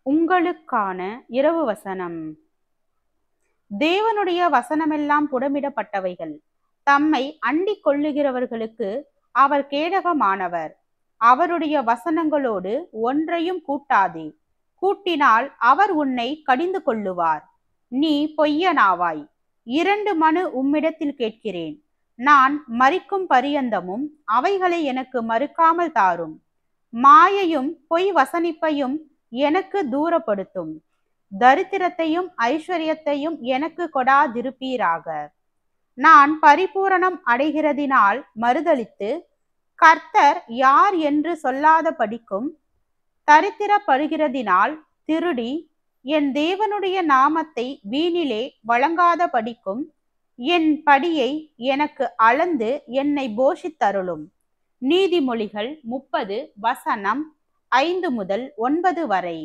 உங்களுக்கான இரவு வசனம். தேவனுடைய வசனமெல்லாம் புடமிடப்பட்டவைகள். தம்மை அண்டிக் கொள்ளுகிறவர்களுக்கு அவர் கேடகமானவர். அவருடைய வசனங்களோடு ஒன்றையும் கூட்டாதே. கூட்டினால் அவர் உன்னை கடிந்து கொள்ளுவார். நீ பொய்யனாவாய். 2 மனு உம்மிடத்தில் கேட்கிறேன். நான் மரிக்கும் பரியந்தமும் அவைகளை எனக்கு மறுக்காமல் தாரும். மாயையும் பொய் வசனிப்பையும் எனக்கு தூரப்படுத்தும். தரித்திரத்தையும் ஐஸ்வர்யத்தையும் எனக்கு கொடாதிருப்பீராக. நான் பரிபூரணம் அடைகிறதினால் மறுதலித்து கர்த்தர் யார் என்று சொல்லாத படிக்கும் தரித்திரப்படுகிறதினால் திருடி என் தேவனுடைய நாமத்தை வீணிலே வழங்காத படிக்கும் என் படியை எனக்கு அளந்து என்னை போஷித்தருளும். நீதிமொழிகள் 30 வசனம் 5 முதல் 9 வரை.